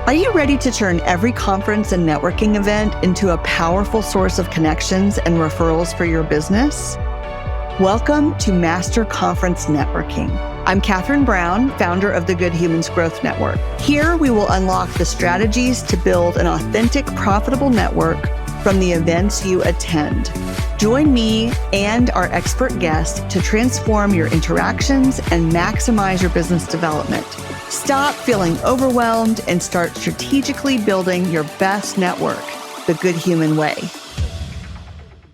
Are you ready to turn every conference and networking event into a powerful source of connections and referrals for your business? Welcome to Master Conference Networking. I'm Catherine Brown, founder of the Good Humans Growth Network. Here, we will unlock the strategies to build an authentic, profitable network from the events you attend. Join me and our expert guests to transform your interactions and maximize your business development. Stop feeling overwhelmed and start strategically building your best network, the Good Human way.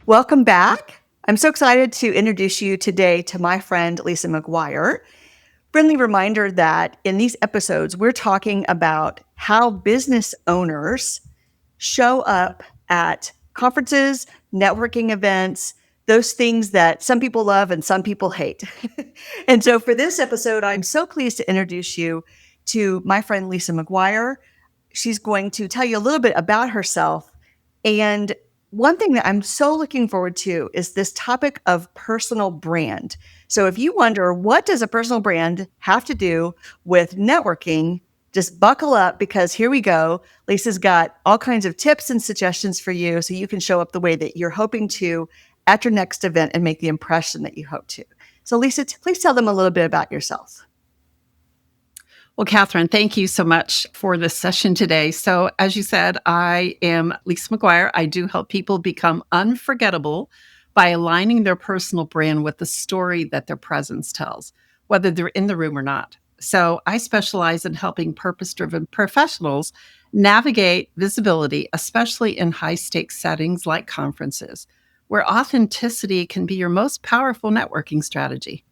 Welcome back. I'm so excited to introduce you today to my friend, Lisa McGuire. Friendly reminder that in these episodes, we're talking about how business owners show up at conferences, networking events, those things that some people love and some people hate. And so for this episode, I'm so pleased to introduce you to my friend, Lisa McGuire. She's going to tell you a little bit about herself. And one thing that I'm so looking forward to is this topic of personal brand. So if you wonder, what does a personal brand have to do with networking? Just buckle up because here we go. Lisa's got all kinds of tips and suggestions for you so you can show up the way that you're hoping to at your next event and make the impression that you hope to. So Lisa, please tell them a little bit about yourself. Well, Catherine, thank you so much for this session today. So as you said, I am Lisa McGuire. I do help people become unforgettable by aligning their personal brand with the story that their presence tells, whether they're in the room or not. So I specialize in helping purpose-driven professionals navigate visibility, especially in high-stakes settings like conferences, where authenticity can be your most powerful networking strategy.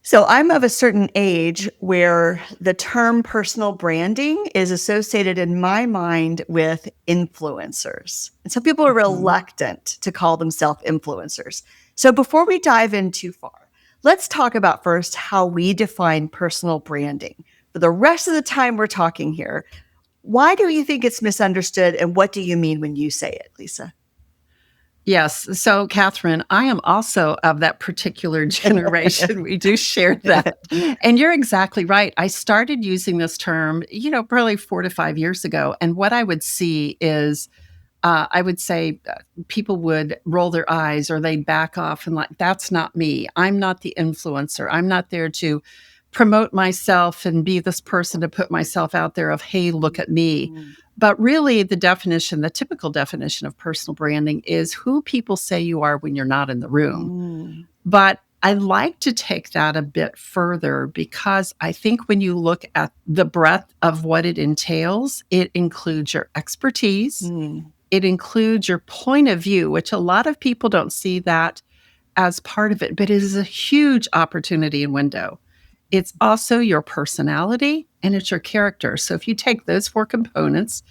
So I'm of a certain age where the term personal branding is associated in my mind with influencers. And some people are reluctant to call themselves influencers. So before we dive in too far, let's talk about first how we define personal branding. For the rest of the time we're talking here, why do you think it's misunderstood and what do you mean when you say it, Lisa? Yes. So, Catherine, I am also of that particular generation. We do share that. And you're exactly right. I started using this term, probably 4 to 5 years ago. And what I would see is, I would say people would roll their eyes or they'd back off and like, that's not me. I'm not the influencer. I'm not there to promote myself and be this person to put myself out there of, hey, look at me. But really the typical definition of personal branding is who people say you are when you're not in the room. But I like to take that a bit further because I think when you look at the breadth of what it entails, it includes your expertise. It includes your point of view, which a lot of people don't see that as part of it, but it is a huge opportunity and window. It's also your personality and it's your character. So if you take those 4 components,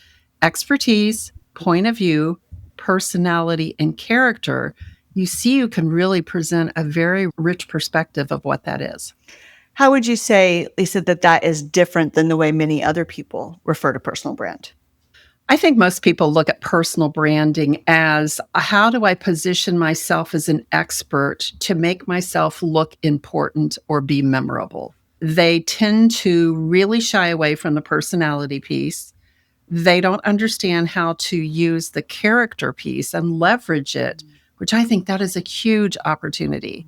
expertise, point of view, personality, and character, you see you can really present a very rich perspective of what that is. How would you say, Lisa, that is different than the way many other people refer to personal brand? I think most people look at personal branding as how do I position myself as an expert to make myself look important or be memorable? They tend to really shy away from the personality piece. They don't understand how to use the character piece and leverage it, which I think that is a huge opportunity.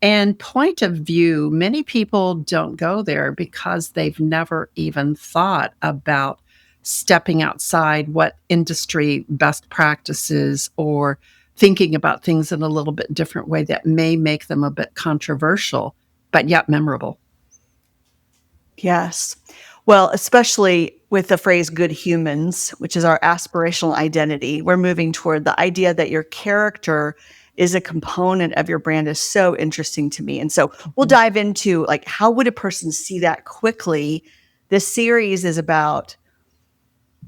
And point of view, many people don't go there because they've never even thought about stepping outside what industry best practices or thinking about things in a little bit different way that may make them a bit controversial, but yet memorable. Yes. Well, especially with the phrase good humans, which is our aspirational identity, we're moving toward the idea that your character is a component of your brand is so interesting to me. And so we'll dive into like, how would a person see that quickly? This series is about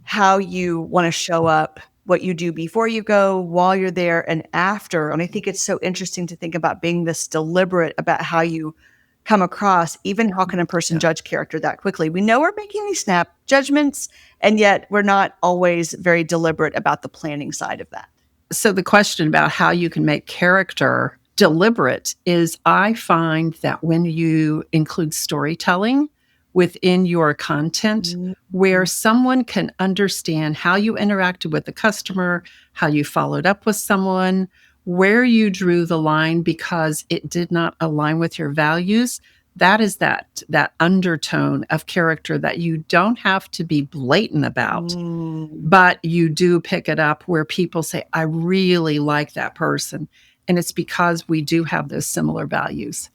how you want to show up, what you do before you go, while you're there, and after. And I think it's so interesting to think about being this deliberate about how you come across, even how can a person judge character that quickly? We know we're making these snap judgments, and yet we're not always very deliberate about the planning side of that. So the question about how you can make character deliberate is I find that when you include storytelling, within your content where Mhm. someone can understand how you interacted with the customer, how you followed up with someone, where you drew the line because it did not align with your values. That is that undertone of character that you don't have to be blatant about, Mm. but you do pick it up where people say, I really like that person. And it's because we do have those similar values.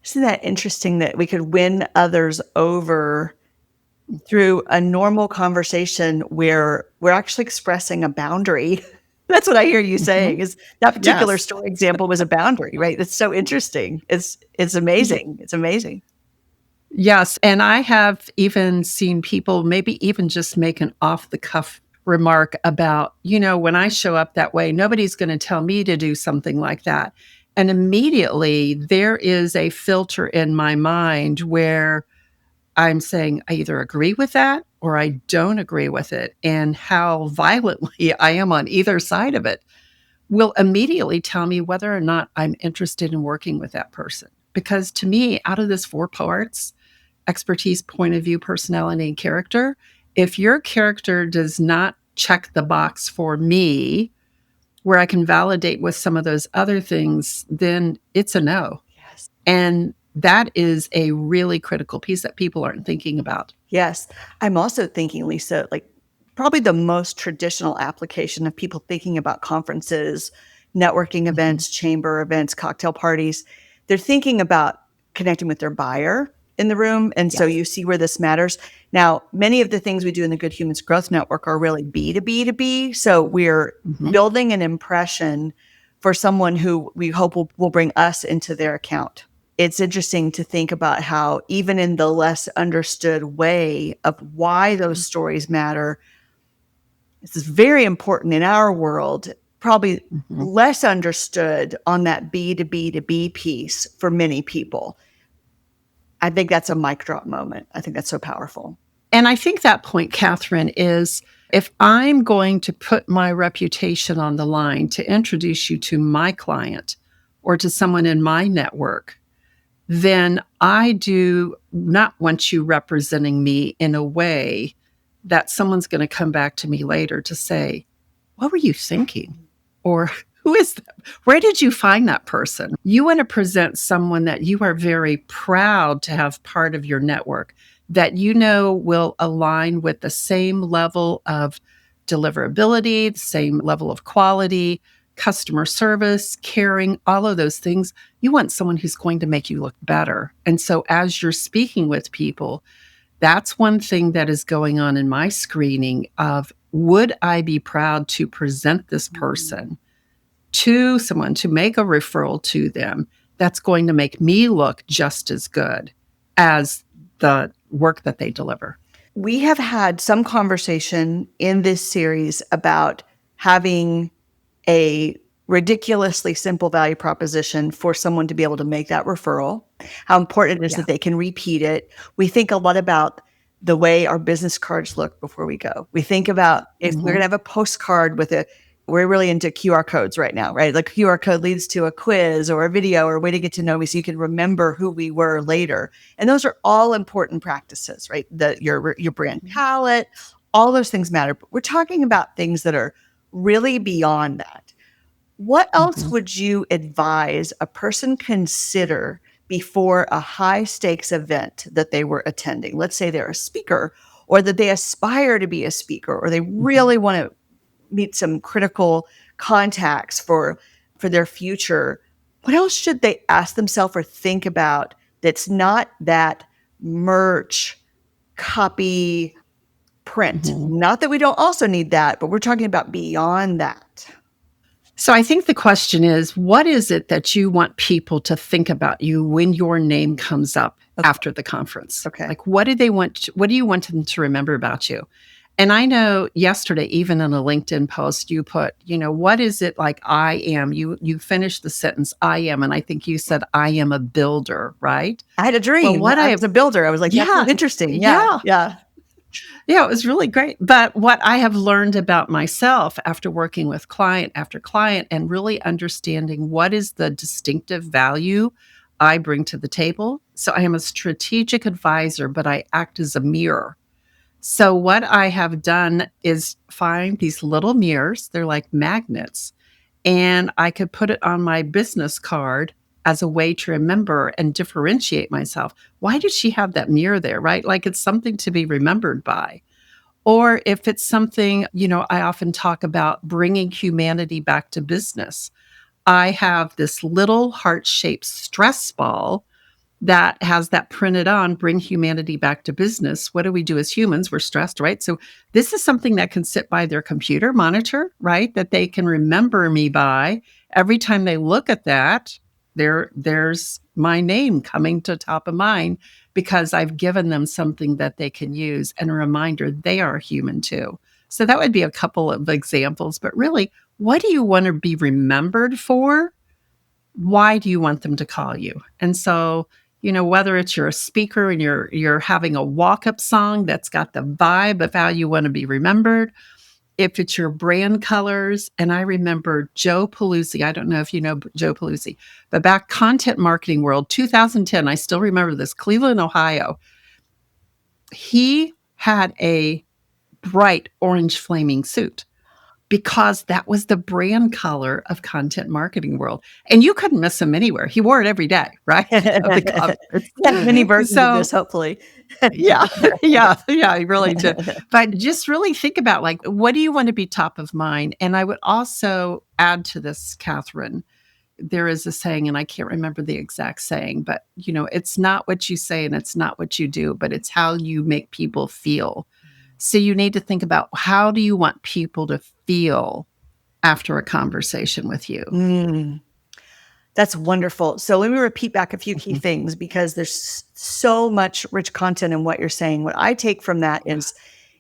Isn't that interesting that we could win others over through a normal conversation where we're actually expressing a boundary? That's what I hear you saying Mhm. is that particular Yes. story example was a boundary, right? It's so interesting. It's Ye amazing. It's amazing. Yes, and I have even seen people maybe even just make an off the cuff remark about, when I show up that way, nobody's gonna tell me to do something like that. And immediately there is a filter in my mind where I'm saying I either agree with that or I don't agree with it, and how violently I am on either side of it will immediately tell me whether or not I'm interested in working with that person. Because to me, out of this 4 parts, expertise, point of view, personality, and character, if your character does not check the box for me, where I can validate with some of those other things, then it's a no. Yes. And that is a really critical piece that people aren't thinking about. Yes. I'm also thinking, Lisa, like probably the most traditional application of people thinking about conferences, networking Mhm. events, chamber events, cocktail parties, they're thinking about connecting with their buyer in the room. And so Yes. you see where this matters. Now, many of the things we do in the Good Humans Growth Network are really B to B to B. So we're Mhm. building an impression for someone who we hope will bring us into their account. It's interesting to think about how even in the less understood way of why those stories matter, this is very important in our world, probably Mhm. less understood on that B to B to B piece for many people. I think that's a mic drop moment. I think that's so powerful. And I think that point, Catherine, is if I'm going to put my reputation on the line to introduce you to my client or to someone in my network, then I do not want you representing me in a way that someone's going to come back to me later to say, what were you thinking? Or who is that? Where did you find that person? You want to present someone that you are very proud to have part of your network, that you know will align with the same level of deliverability, the same level of quality, customer service, caring, all of those things. You want someone who's going to make you look better. And so as you're speaking with people, that's one thing that is going on in my screening of would I be proud to present this person to someone, to make a referral to them that's going to make me look just as good as the work that they deliver. We have had some conversation in this series about having a ridiculously simple value proposition for someone to be able to make that referral, how important it is Yeah. that they can repeat it. We think a lot about the way our business cards look before we go. We think about if we're going Mhm. to have a postcard with a, we're really into QR codes right now, right? Like QR code leads to a quiz or a video or a way to get to know me so you can remember who we were later. And those are all important practices, right? Your brand palette, all those things matter. But we're talking about things that are really beyond that. What else Mhm. would you advise a person consider before a high stakes event that they were attending? Let's say they're a speaker or that they aspire to be a speaker or they Mhm. really want to meet some critical contacts for their future. What else should they ask themselves or think about that's not that merch copy print? Mhm. Not that we don't also need that, but we're talking about beyond that. So I think the question is, what is it that you want people to think about you when your name comes up Okay. after the conference? Okay. Like, what do you want them to remember about you? And I know yesterday, even in a LinkedIn post, you put, what is it like I am? You finished the sentence, I am, and I think you said, I am a builder, right? I had a Well, dream. what I I was a builder. I was like, that's so yeah, interesting. Yeah. yeah. Yeah. Yeah, it was really great. But what I have learned about myself after working with client after client and really understanding what is the distinctive value I bring to the table So I am a strategic advisor, but I act as a mirror. So what I have done is find these little mirrors. They're like magnets, and I could put it on my business card as a way to remember and differentiate myself. Why did she have that mirror there, right? Like it's something to be remembered by. Or if it's something, I often talk about bringing humanity back to business. I have this little heart-shaped stress ball that has that printed on, bring humanity back to business. What do we do as humans? We're stressed, right? So this is something that can sit by their computer monitor, right? That they can remember me by. Every time they look at that, there's my name coming to top of mind because I've given them something that they can use and a reminder they are human too. So that would be a couple of examples, but really, what do you want to be remembered for? Why do you want them to call you? And so, whether it's you're a speaker and you're having a walk-up song that's got the vibe of how you want to be remembered, if it's your brand colors, and I remember Joe Paluzzi, I don't know if you know Joe Paluzzi, but back content marketing world, 2010, I still remember this, Cleveland, Ohio. He had a bright orange flaming suit because that was the brand color of content marketing world. And you couldn't miss him anywhere. He wore it every day, right? Of the conference. Many versions of So this, hopefully. yeah, yeah, he really did. But just really think about like, what do you want to be top of mind? And I would also add to this, Catherine, there is a saying, and I can't remember the exact saying, but it's not what you say and it's not what you do, but it's how you make people feel. So you need to think about how do you want people to feel after a conversation with you? Mm, that's wonderful. So let me repeat back a few key things because there's so much rich content in what you're saying. What I take from that is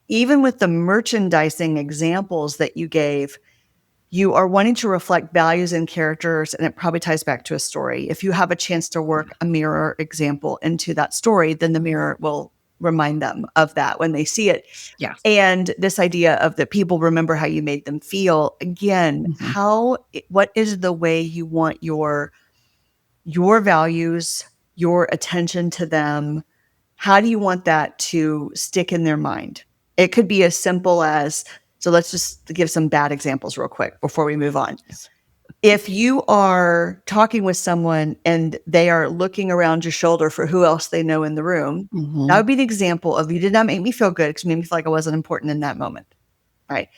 even with the merchandising examples that you gave, you are wanting to reflect values and characters, and it probably ties back to a story. If you have a chance to work a mirror example into that story, then the mirror will remind them of that when they see it. Yes. And this idea of that people remember how you made them feel. Again, what is the way you want your values, your attention to them? How do you want that to stick in their mind? It could be as simple as, so let's just give some bad examples real quick before we move on. If you are talking with someone and they are looking around your shoulder for who else they know in the room, that would be the example of you did not make me feel good because you made me feel like I wasn't important in that moment, right?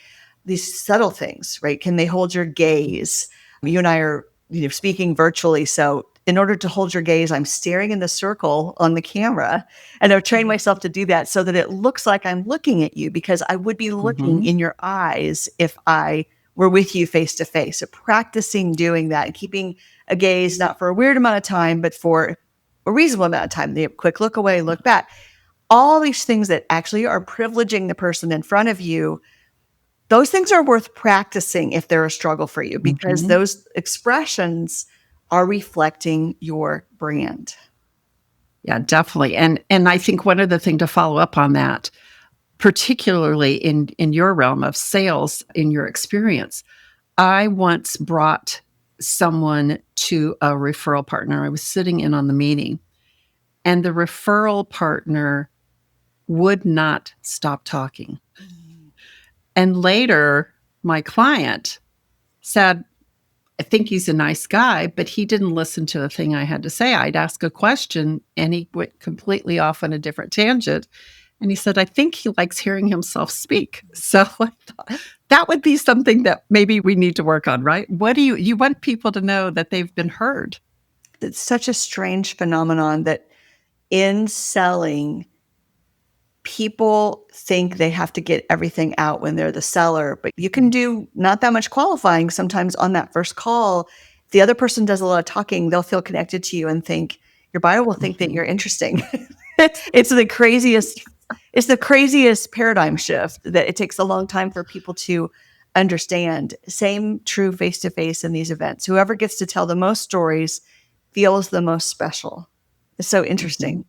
These subtle things, right? Can they hold your gaze? You and I are, speaking virtually. So in order to hold your gaze, I'm staring in the circle on the camera, and I've trained myself to do that so that it looks like I'm looking at you because I would be looking in your eyes if I were with you face to face. So practicing doing that and keeping a gaze, not for a weird amount of time, but for a reasonable amount of time. The quick look away, look back. All these things that actually are privileging the person in front of you, those things are worth practicing if they're a struggle for you because those expressions are reflecting your brand. Yeah, definitely. And I think one other thing to follow up on that, particularly in your realm of sales, in your experience, I once brought someone to a referral partner. I was sitting in on the meeting, and the referral partner would not stop talking. And later, my client said, I think he's a nice guy, but he didn't listen to a thing I had to say. I'd ask a question and he went completely off on a different tangent. And he said, I think he likes hearing himself speak. So I thought that would be something that maybe we need to work on, right? What do you want people to know that they've been heard? It's such a strange phenomenon that in selling, people think they have to get everything out when they're the seller, but you can do not that much qualifying sometimes on that first call. If the other person does a lot of talking, they'll feel connected to you and think your buyer will think that you're interesting. It's the craziest paradigm shift that it takes a long time for people to understand. Same true face-to-face in these events. Whoever gets to tell the most stories feels the most special. It's so interesting.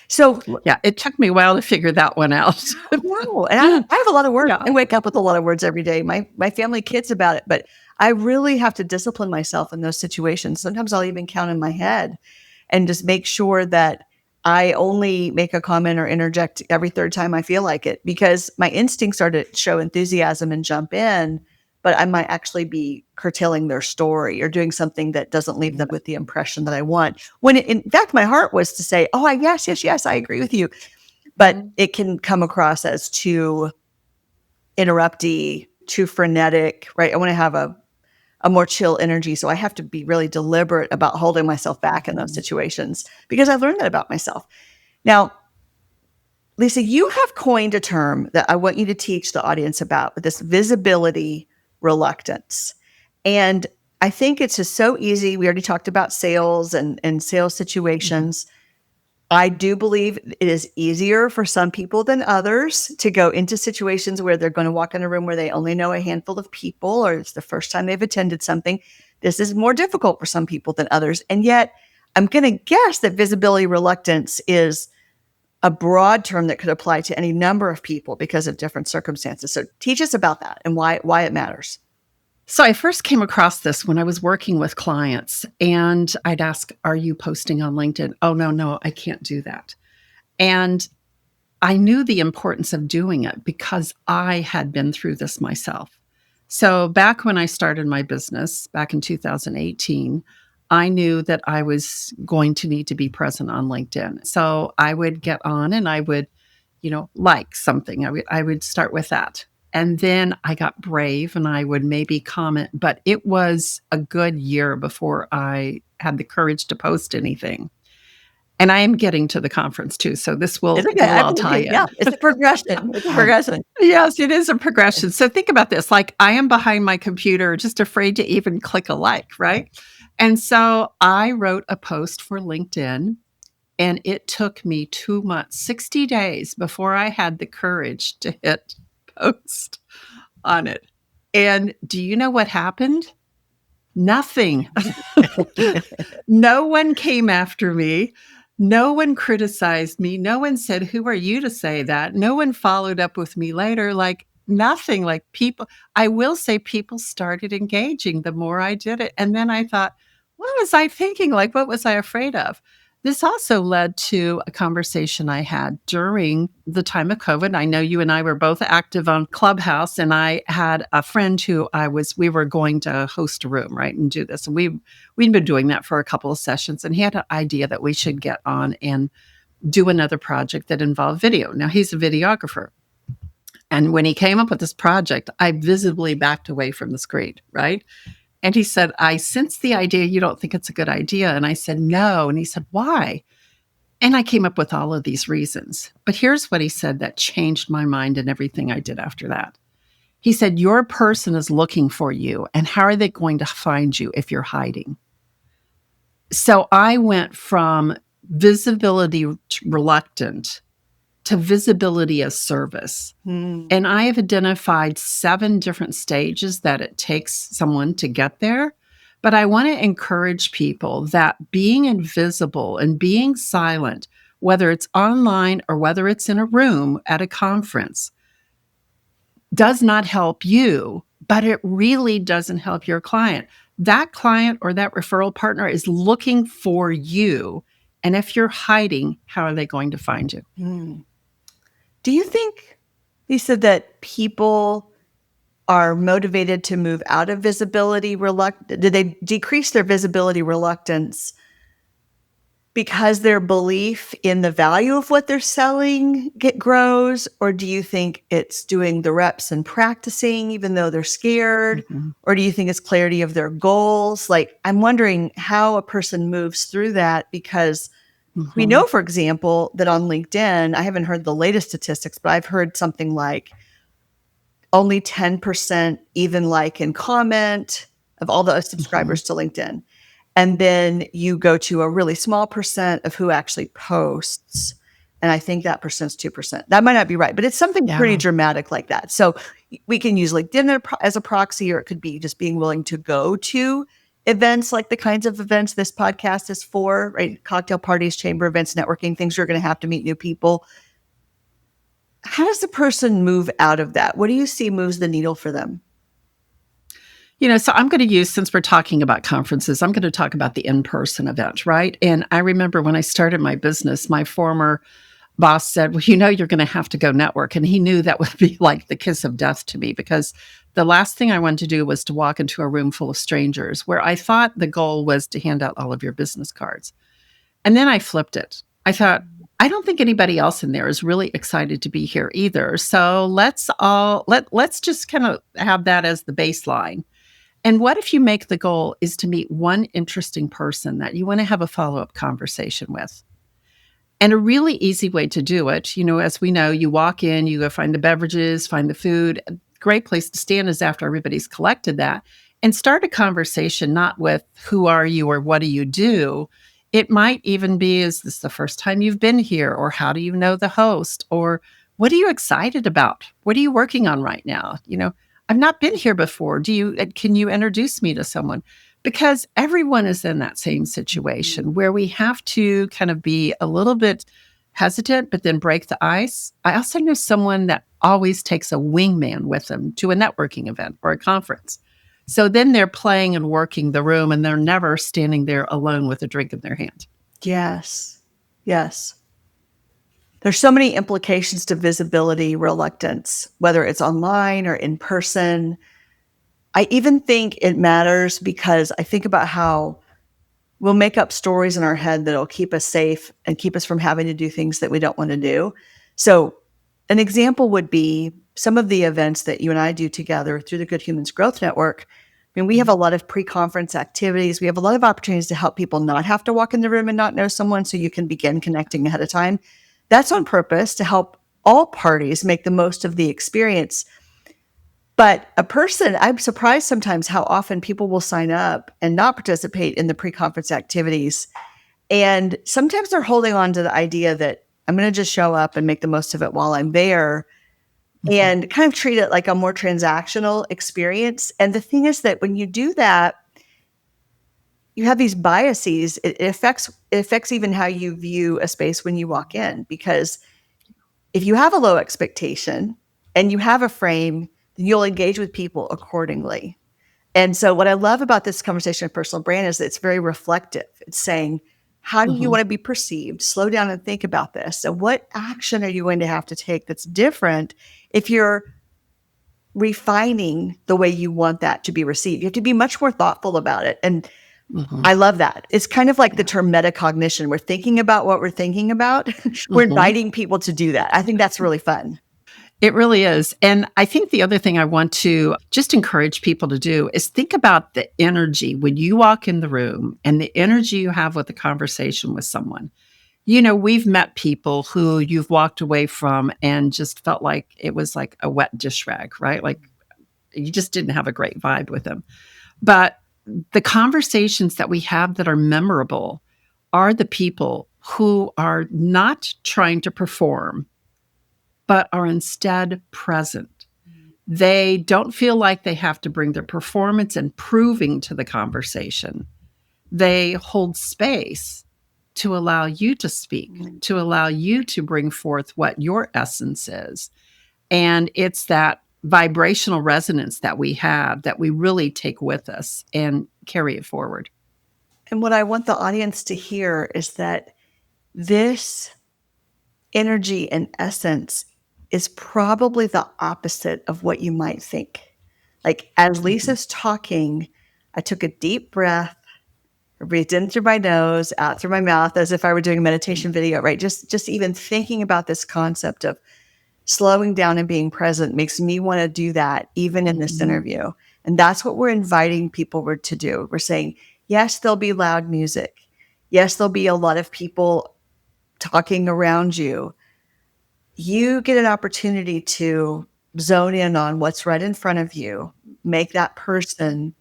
So yeah, it took me a while to figure that one out. No, and I have a lot of words. Yeah. I wake up with a lot of words every day. My family kids about it, but I really have to discipline myself in those situations. Sometimes I'll even count in my head. and just make sure that I only make a comment or interject every third time I feel like it, because my instincts are to show enthusiasm and jump in, but I might actually be curtailing their story or doing something that doesn't leave them with the impression that I want. When in fact, my heart was to say, oh, yes, I agree with you. But it can come across as too interrupty, too frenetic, right? I want to have a more chill energy. So I have to be really deliberate about holding myself back in those situations, because I've learned that about myself. Now, Lisa, you have coined a term that I want you to teach the audience about, this visibility reluctance. And I think it's just so easy. We already talked about sales and sales situations. I do believe it is easier for some people than others to go into situations where they're going to walk in a room where they only know a handful of people, or it's the first time they've attended something. This is more difficult for some people than others. And yet, I'm going to guess that visibility reluctance is a broad term that could apply to any number of people because of different circumstances. So teach us about that and why it matters. So I first came across this when I was working with clients, and I'd ask, are you posting on LinkedIn? Oh, no, I can't do that. And I knew the importance of doing it because I had been through this myself. So back when I started my business back in 2018, I knew that I was going to need to be present on LinkedIn. So I would get on and I would, like something. I would start with that. And then I got brave and I would maybe comment, but it was a good year before I had the courage to post anything. And I am getting to the conference too. So this will all tie in. Yeah, it's a progression. It's a progression. Yes, it is a progression. So think about this. Like, I am behind my computer, just afraid to even click a like, right? And so I wrote a post for LinkedIn, and it took me 2 months, 60 days before I had the courage to hit post on it. And do you know what happened? Nothing. No one came after me. No one criticized me. No one said, who are you to say that? No one followed up with me later. Like, nothing. Like, people, I will say, people started engaging the more I did it. And then I thought, what was I thinking? Like, what was I afraid of? This also led to a conversation I had during the time of COVID. I know you and I were both active on Clubhouse, and I had a friend who we were going to host a room, right, and do this. And we'd been doing that for a couple of sessions, and he had an idea that we should get on and do another project that involved video. Now, he's a videographer. And when he came up with this project, I visibly backed away from the screen, right? And he said, I sense the idea. You don't think it's a good idea? And I said, no. And he said, why? And I came up with all of these reasons. But here's what he said that changed my mind and everything I did after that. He said, your person is looking for you. And how are they going to find you if you're hiding? So I went from visibility reluctant to visibility as service. And I have identified 7 different stages that it takes someone to get there. But I want to encourage people that being invisible and being silent, whether it's online or whether it's in a room at a conference, does not help you, but it really doesn't help your client. That client or that referral partner is looking for you. And if you're hiding, how are they going to find you? Do you think, Lisa, that people are motivated to move out of visibility reluctance? Did they decrease their visibility reluctance because their belief in the value of what they're selling grows? Or do you think it's doing the reps and practicing even though they're scared? Or do you think it's clarity of their goals? Like, I'm wondering how a person moves through that, because we know, for example, that on LinkedIn, I haven't heard the latest statistics, but I've heard something like only 10% even like and comment of all the subscribers to LinkedIn. And then you go to a really small percent of who actually posts. And I think that percent's 2%. That might not be right, but it's something pretty dramatic like that. So we can use LinkedIn as a proxy, or it could be just being willing to go to events like the kinds of events this podcast is for, right? Cocktail parties, chamber events, networking, things you're going to have to meet new people. How does the person move out of that? What do you see moves the needle for them? So I'm going to use, since we're talking about conferences, I'm going to talk about the in-person event, right? And I remember when I started my business, my former boss said, well, you're going to have to go network. And he knew that would be like the kiss of death to me, because the last thing I wanted to do was to walk into a room full of strangers where I thought the goal was to hand out all of your business cards. And then I flipped it. I thought, I don't think anybody else in there is really excited to be here either. So let's just kind of have that as the baseline. And what if you make the goal is to meet one interesting person that you want to have a follow-up conversation with? And a really easy way to do it, as we know, you walk in, you go find the beverages, find the food. A great place to stand is after everybody's collected that, and start a conversation, not with who are you or what do you do. It might even be, is this the first time you've been here? Or how do you know the host? Or what are you excited about? What are you working on right now? I've not been here before. Can you introduce me to someone? Because everyone is in that same situation where we have to kind of be a little bit hesitant, but then break the ice. I also know someone that always takes a wingman with them to a networking event or a conference. So then they're playing and working the room, and they're never standing there alone with a drink in their hand. Yes. Yes. There's so many implications to visibility reluctance, whether it's online or in person. I even think it matters because I think about how we'll make up stories in our head that'll keep us safe and keep us from having to do things that we don't want to do. So an example would be some of the events that you and I do together through the Good Humans Growth Network. I mean, we have a lot of pre-conference activities. We have a lot of opportunities to help people not have to walk in the room and not know someone, so you can begin connecting ahead of time. That's on purpose to help all parties make the most of the experience. But I'm surprised sometimes how often people will sign up and not participate in the pre-conference activities. And sometimes they're holding on to the idea that I'm going to just show up and make the most of it while I'm there, and kind of treat it like a more transactional experience. And the thing is that when you do that, you have these biases. It affects even how you view a space when you walk in, because if you have a low expectation and you have a frame, then you'll engage with people accordingly. And so what I love about this conversation of personal brand is that it's very reflective. It's saying, how do you want to be perceived? Slow down and think about this. So what action are you going to have to take that's different if you're refining the way you want that to be received? You have to be much more thoughtful about it. And I love that. It's kind of like the term metacognition. We're thinking about what we're thinking about. We're inviting people to do that. I think that's really fun. It really is. And I think the other thing I want to just encourage people to do is think about the energy when you walk in the room and the energy you have with the conversation with someone. We've met people who you've walked away from and just felt like it was like a wet dish rag, right? Like you just didn't have a great vibe with them. But the conversations that we have that are memorable are the people who are not trying to perform, but are instead present. They don't feel like they have to bring their performance and proving to the conversation. They hold space to allow you to speak, to allow you to bring forth what your essence is. And it's that vibrational resonance that we have that we really take with us and carry it forward. And what I want the audience to hear is that this energy and essence is probably the opposite of what you might think. Like as Lisa's talking, I took a deep breath, breathed in through my nose, out through my mouth, as if I were doing a meditation video, right? Just even thinking about this concept of slowing down and being present makes me want to do that even in this interview. And that's what we're inviting people to do. We're saying, yes, there'll be loud music. Yes, there'll be a lot of people talking around you. You get an opportunity to zone in on what's right in front of you, make that person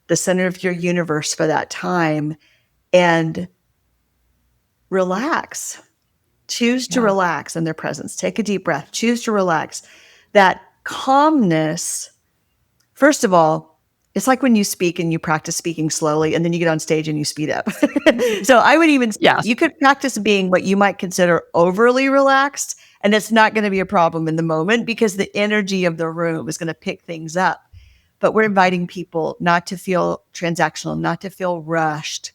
the center of your universe for that time, and relax. Choose to relax in their presence. Take a deep breath. Choose to relax. That calmness, first of all, it's like when you speak and you practice speaking slowly and then you get on stage and you speed up. So I would even say you could practice being what you might consider overly relaxed, and it's not going to be a problem in the moment because the energy of the room is going to pick things up. but we're inviting people not to feel transactional, not to feel rushed.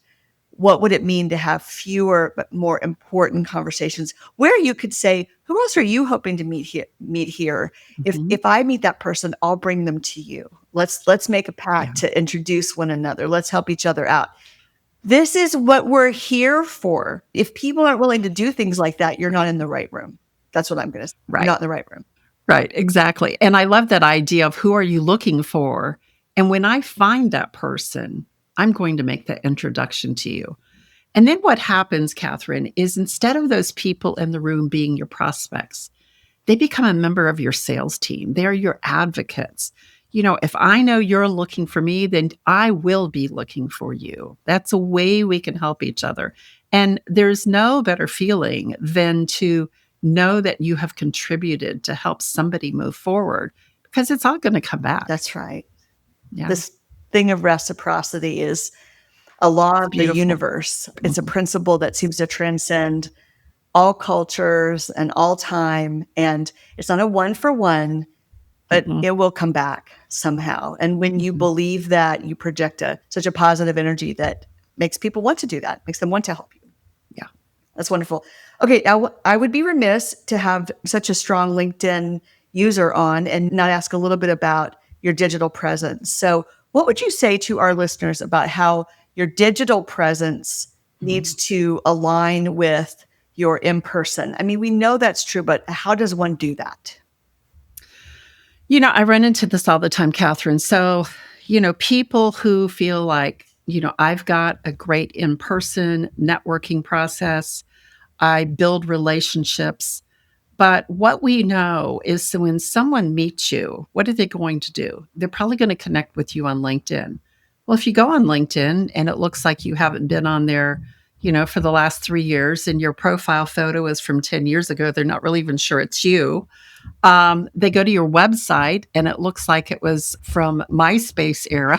What would it mean to have fewer but more important conversations where you could say, who else are you hoping to meet here? Mhm. If I meet that person, I'll bring them to you. Let's make a Yeah. pact to introduce one another. Let's help each other out. This is what we're here for. If people aren't willing to do things like that, you're not in the right room. That's what I'm going to say. You're Right. not in the right room. Right, exactly. And I love that idea of who are you looking for? And when I find that person, I'm going to make that introduction to you. And then what happens, Catherine, is instead of those people in the room being your prospects, they become a member of your sales team. They're your advocates. If I know you're looking for me, then I will be looking for you. That's a way we can help each other. And there's no better feeling than to know that you have contributed to help somebody move forward because it's all going to come back. That's right. Yeah, This thing of reciprocity is a law it's of the beautiful. universe. It's a Mhm, principle that seems to transcend all cultures and all time. And it's not a one for one, but mhm, it will come back somehow. And when you mhm. believe that, you project such a positive energy that makes people want to do that, makes them want to help you. Yeah. That's wonderful. Okay, now I would be remiss to have such a strong LinkedIn user on and not ask a little bit about your digital presence. So, what would you say to our listeners about how your digital presence needs Mhm. to align with your in person? I mean, we know that's true, but how does one do that? I run into this all the time, Catherine. So, people who feel like, I've got a great in person networking process, I build relationships. But what we know is so when someone meets you, what are they going to do? They're probably going to connect with you on LinkedIn. Well, if you go on LinkedIn and it looks like you haven't been on there, for the last 3 years and your profile photo is from 10 years ago, they're not really even sure it's you. They go to your website and it looks like it was from MySpace era.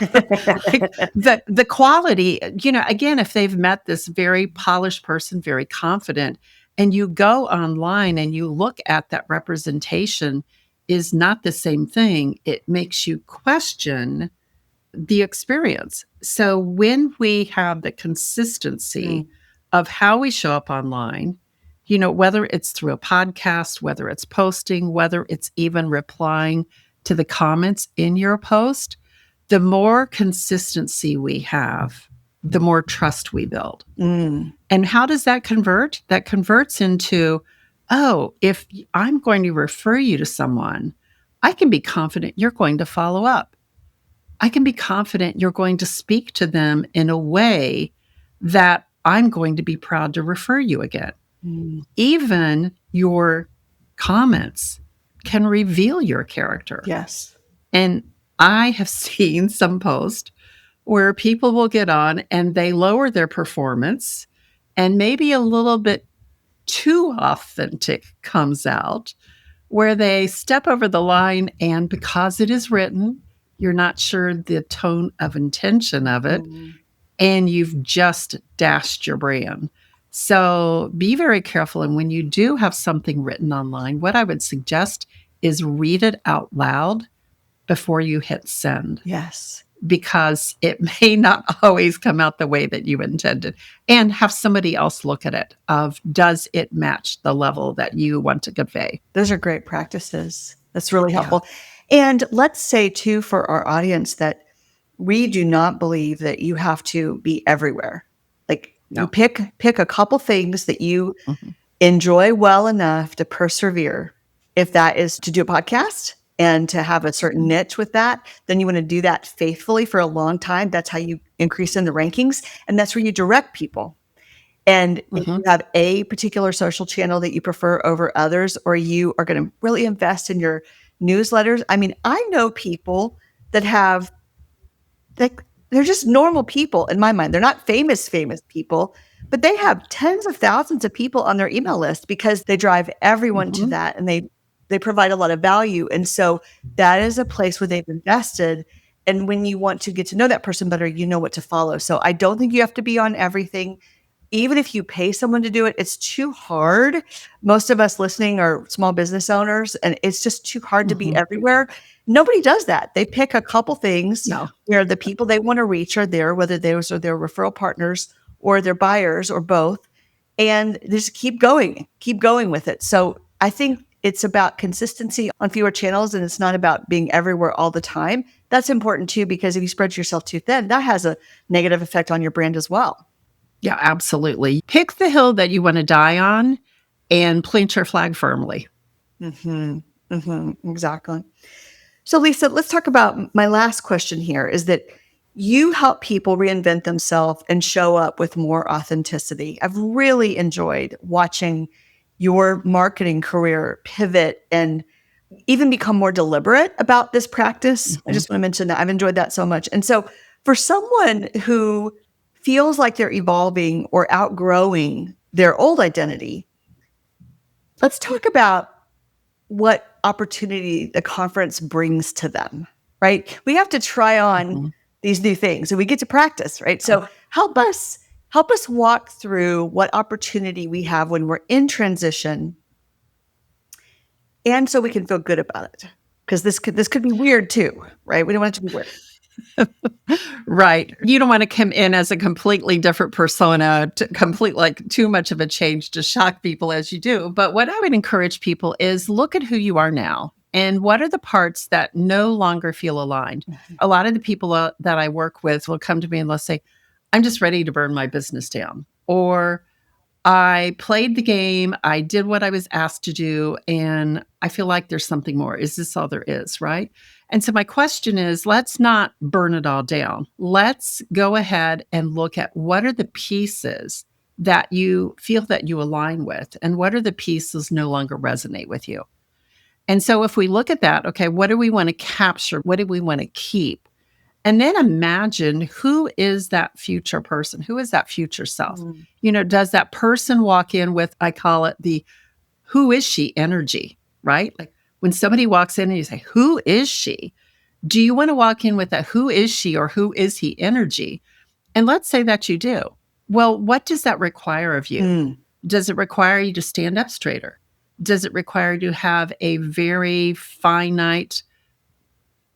Like the quality, again, if they've met this very polished person, very confident, and you go online and you look at that representation is not the same thing, it makes you question the experience. So when we have the consistency Mm, of how we show up online, whether it's through a podcast, whether it's posting, whether it's even replying to the comments in your post, the more consistency we have, the more trust we build. mm, And how does that convert? That converts into, oh, if I'm going to refer you to someone, I can be confident you're going to follow up. I can be confident you're going to speak to them in a way that I'm going to be proud to refer you again. mm. Even your comments can reveal your character. Yes. And I have seen some posts where people will get on and they lower their performance and maybe a little bit too authentic comes out where they step over the line and because it is written, you're not sure the tone of intention of it, Mm. and you've just dashed your brand. So be very careful. And when you do have something written online, what I would suggest is read it out loud before you hit send Yes. because it may not always come out the way that you intended and have somebody else look at it of does it match the level that you want to convey. Those are great practices. That's really Yeah. helpful. And let's say too for our audience that we do not believe that you have to be everywhere. Like you No. pick a couple things that you Mhm. enjoy well enough to persevere. If that is to do a podcast and to have a certain niche with that, then you want to do that faithfully for a long time. That's how you increase in the rankings. And that's where you direct people. And if you Mhm. have a particular social channel that you prefer over others, or you are going to really invest in your newsletters. I mean, I know people that have like they're just normal people in my mind. They're not famous people, but they have tens of thousands of people on their email list because they drive everyone to Mhm. that and they provide a lot of value. And so that is a place where they've invested. And when you want to get to know that person better, you know what to follow. So I don't think you have to be on everything. even if you pay someone to do it, it's too hard. Most of us listening are small business owners, and it's just too hard to be Mhm. everywhere. Nobody does that. They pick a couple things No. where the people they want to reach are there, whether those are their referral partners or their buyers or both, and just keep going with it. So I think it's about consistency on fewer channels, and it's not about being everywhere all the time. That's important too, because if you spread yourself too thin, that has a negative effect on your brand as well. Yeah, absolutely. Pick the hill that you want to die on and plant your flag firmly. Exactly. So, Lisa, let's talk about my last question here is that you help people reinvent themselves and show up with more authenticity. I've really enjoyed watching your marketing career pivot and even become more deliberate about this practice. I Mhm. just want to mention that I've enjoyed that so much. And so, for someone who feels like they're evolving or outgrowing their old identity, let's talk about what opportunity the conference brings to them, right? We have to try on Mhm. these new things and we get to practice, right? So help us walk through what opportunity we have when we're in transition and so we can feel good about it. Because this could be weird too, right? We don't want it to be weird. Right. You don't want to come in as a completely different persona, like too much of a change to shock people as you do. But what I would encourage people is look at who you are now and what are the parts that no longer feel aligned. A lot of the people that I work with will come to me and they'll say, I'm just ready to burn my business down. Or I played the game, I did what I was asked to do, and I feel like there's something more. Is this all there is, right? And so my question is, let's not burn it all down. Let's go ahead and look at what are the pieces that you feel that you align with, and what are the pieces no longer resonate with you. And so if we look at that, okay, what do we want to capture? What do we want to keep? And then imagine who is that future person? Who is that future self? Mm. Does that person walk in with, I call it the who is she energy, right? Like when somebody walks in and you say, who is she? Do you want to walk in with that who is she or who is he energy? And let's say that you do. Well, what does that require of you? Mm. Does it require you to stand up straighter? Does it require you to have a very finite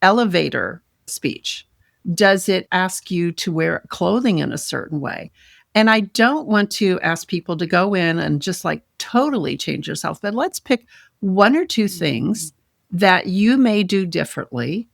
elevator speech? Does it ask you to wear clothing in a certain way? And I don't want to ask people to go in and just like totally change yourself, but let's pick one or two things that you may do differently.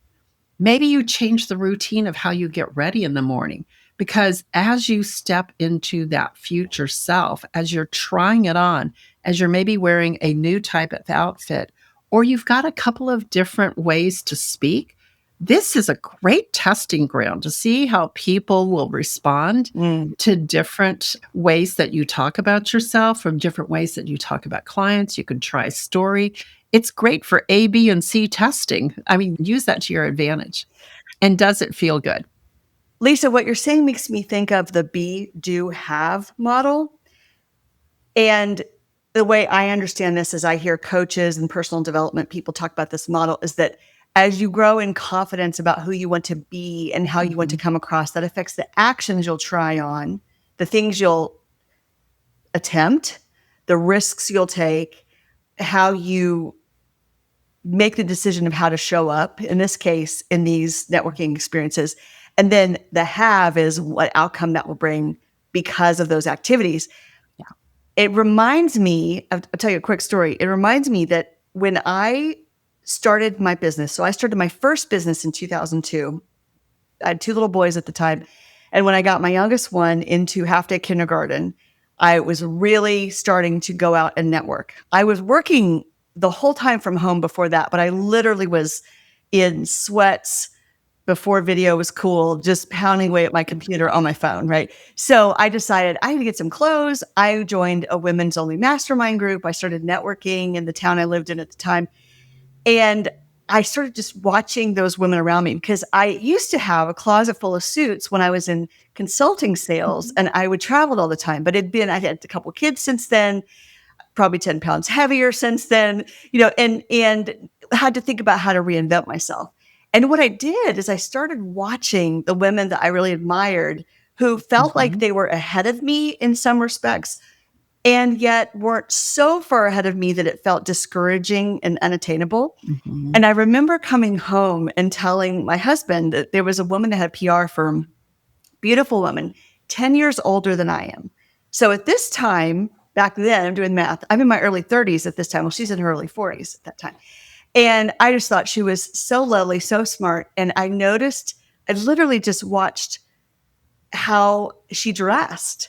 Maybe you change the routine of how you get ready in the morning. Because as you step into that future self, as you're trying it on, as you're maybe wearing a new type of outfit, or you've got a couple of different ways to speak, this is a great testing ground to see how people will respond Mm. to different ways that you talk about yourself, from different ways that you talk about clients. You can try a story. It's great for A, B, and C testing. I mean, use that to your advantage. And does it feel good? Lisa, what you're saying makes me think of the be, do, have model. And the way I understand this as I hear coaches and personal development people talk about this model is that as you grow in confidence about who you want to be and how you want to Mhm. come across, that affects the actions you'll try on, the things you'll attempt, the risks you'll take, how you make the decision of how to show up, in this case, in these networking experiences. And then the have is what outcome that will bring because of those activities. Yeah. It reminds me, I'll tell you a quick story. It reminds me that when I started my business, so I started my first business in 2002. I had two little boys at the time. And when I got my youngest one into half day kindergarten, I was really starting to go out and network. I was working the whole time from home before that, but I literally was in sweats before video was cool, just pounding away at my computer on my phone, right? So I decided I had to get some clothes. I joined a women's only mastermind group. I started networking in the town I lived in at the time. And I started just watching those women around me because I used to have a closet full of suits when I was in consulting sales Mhm. and I would travel all the time. But I had a couple kids since then, probably 10 pounds heavier since then, and had to think about how to reinvent myself. And what I did is I started watching the women that I really admired who felt like Mhm. they were ahead of me in some respects and yet weren't so far ahead of me that it felt discouraging and unattainable. Mhm. And I remember coming home and telling my husband that there was a woman that had a PR firm, beautiful woman, 10 years older than I am. So at this time, back then, I'm doing math, I'm in my early 30s at this time. Well, she's in her early 40s at that time. And I just thought she was so lovely, so smart. And I noticed, I literally just watched how she dressed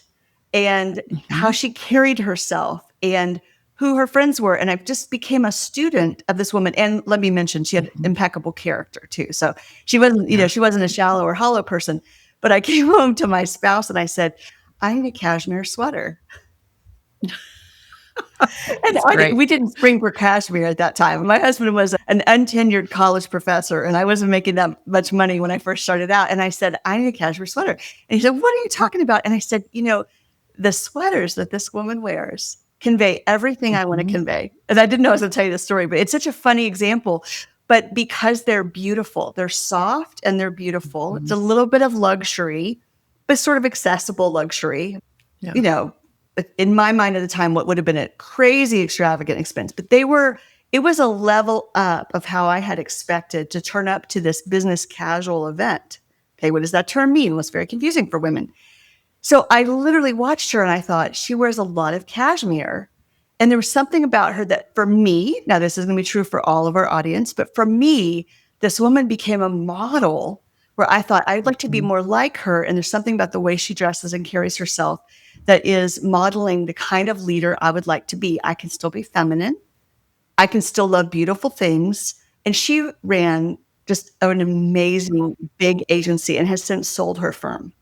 and how Mhm. she carried herself and who her friends were. And I just became a student of this woman. And let me mention, she had Mhm. impeccable character too. So she wasn't, Yeah. she wasn't a shallow or hollow person. But I came home to my spouse and I said, I need a cashmere sweater. And That's great. we didn't spring for cashmere at that time. My husband was an untenured college professor, and I wasn't making that much money when I first started out. And I said, I need a cashmere sweater. And he said, what are you talking about? And I said, the sweaters that this woman wears convey everything I want to Mhm. convey. And I didn't know I was going to tell you this story, but it's such a funny example. But because they're beautiful, they're soft and they're beautiful. It's Mhm. a little bit of luxury, but sort of accessible luxury, Yeah. you know, in my mind at the time, what would have been a crazy extravagant expense, but it was a level up of how I had expected to turn up to this business casual event. Okay, what does that term mean? It was very confusing for women. So I literally watched her and I thought, she wears a lot of cashmere. And there was something about her that for me, now this is going to be true for all of our audience, but for me, this woman became a model where I thought I'd like to be Mhm. more like her. And there's something about the way she dresses and carries herself that is modeling the kind of leader I would like to be. I can still be feminine. I can still love beautiful things. And she ran just an amazing big agency and has since sold her firm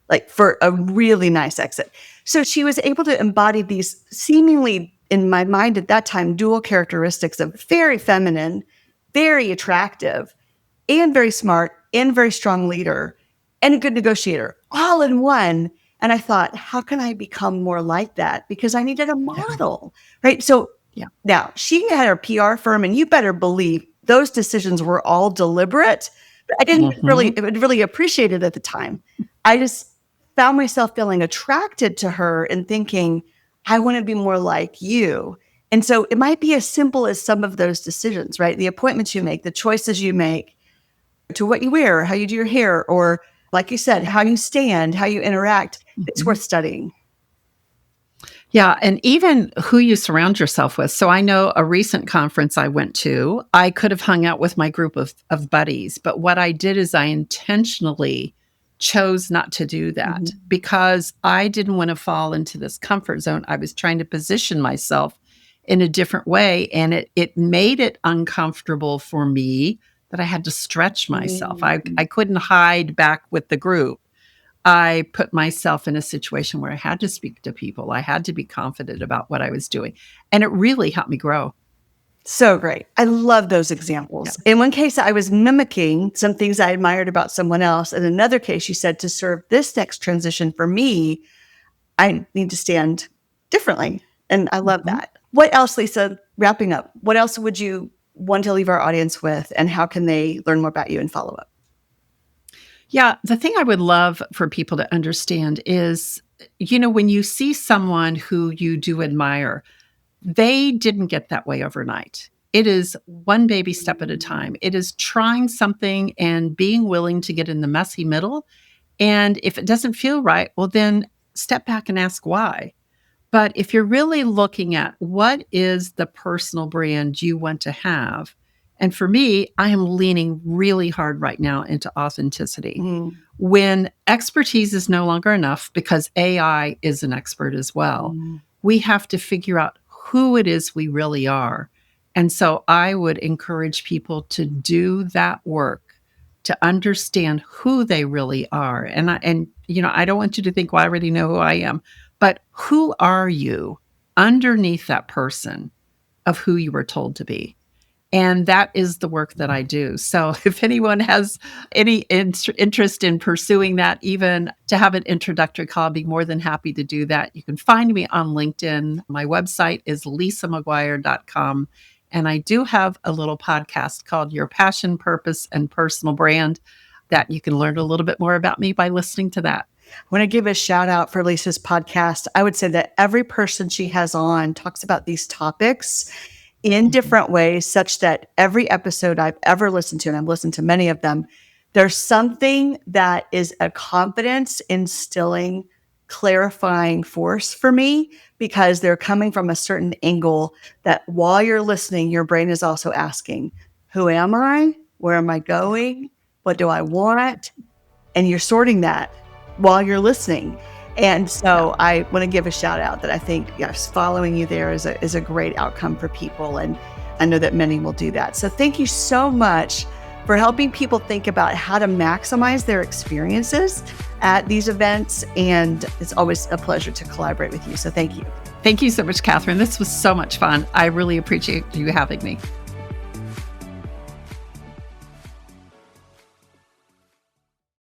like for a really nice exit. So she was able to embody these seemingly, in my mind at that time, dual characteristics of very feminine, very attractive, and very smart, and very strong leader, and a good negotiator, all in one. And I thought, how can I become more like that? Because I needed a Yeah. model, right? So Yeah. now she had her PR firm, and you better believe those decisions were all deliberate. But I didn't Mhm. really appreciate it at the time. I just found myself feeling attracted to her and thinking, I want to be more like you. And so it might be as simple as some of those decisions, right? The appointments you make, the choices you make to what you wear, how you do your hair, or like you said, how you stand, how you interact. It's Mhm. worth studying. Yeah, and even who you surround yourself with. So I know a recent conference I went to, I could have hung out with my group of buddies, but what I did is I intentionally chose not to do that Mhm. because I didn't want to fall into this comfort zone. I was trying to position myself in a different way, and it made it uncomfortable for me that I had to stretch myself. I Mm. couldn't hide back with the group. I put myself in a situation where I had to speak to people. I had to be confident about what I was doing, and it really helped me grow. So great. I love those Yeah. examples. In one case, I was mimicking some things I admired about someone else. In another case, you said to serve this next transition for me, I need to stand differently. And I love Mhm. that. What else, Lisa, wrapping up, what else would you want to leave our audience with? And how can they learn more about you and follow up? Yeah, the thing I would love for people to understand is, when you see someone who you do admire, they didn't get that way overnight. It is one baby step at a time. It is trying something and being willing to get in the messy middle. And if it doesn't feel right, well, then step back and ask why. But if you're really looking at what is the personal brand you want to have, and for me, I am leaning really hard right now into authenticity. Mm, When expertise is no longer enough, because AI is an expert as well, mm, we have to figure out who it is we really are. And so I would encourage people to do that work to understand who they really are. I don't want you to think, well, I already know who I am, but who are you underneath that person of who you were told to be? And that is the work that I do. So if anyone has any interest in pursuing that, even to have an introductory call, I'd be more than happy to do that. You can find me on LinkedIn. My website is lisamcguire.com. And I do have a little podcast called Your Passion, Purpose, and Personal Brand that you can learn a little bit more about me by listening to that. I want to give a shout out for Lisa's podcast. I would say that every person she has on talks about these topics in Mhm. different ways, such that every episode I've ever listened to, and I've listened to many of them, there's something that is a confidence instilling, clarifying force for me because they're coming from a certain angle that while you're listening, your brain is also asking, who am I? Where am I going? What do I want? And you're sorting that while you're listening. And Yeah. so I want to give a shout out that I think, yes, following you there is a great outcome for people. And I know that many will do that. So thank you so much for helping people think about how to maximize their experiences at these events. And it's always a pleasure to collaborate with you. So thank you. Thank you so much, Catherine. This was so much fun. I really appreciate you having me.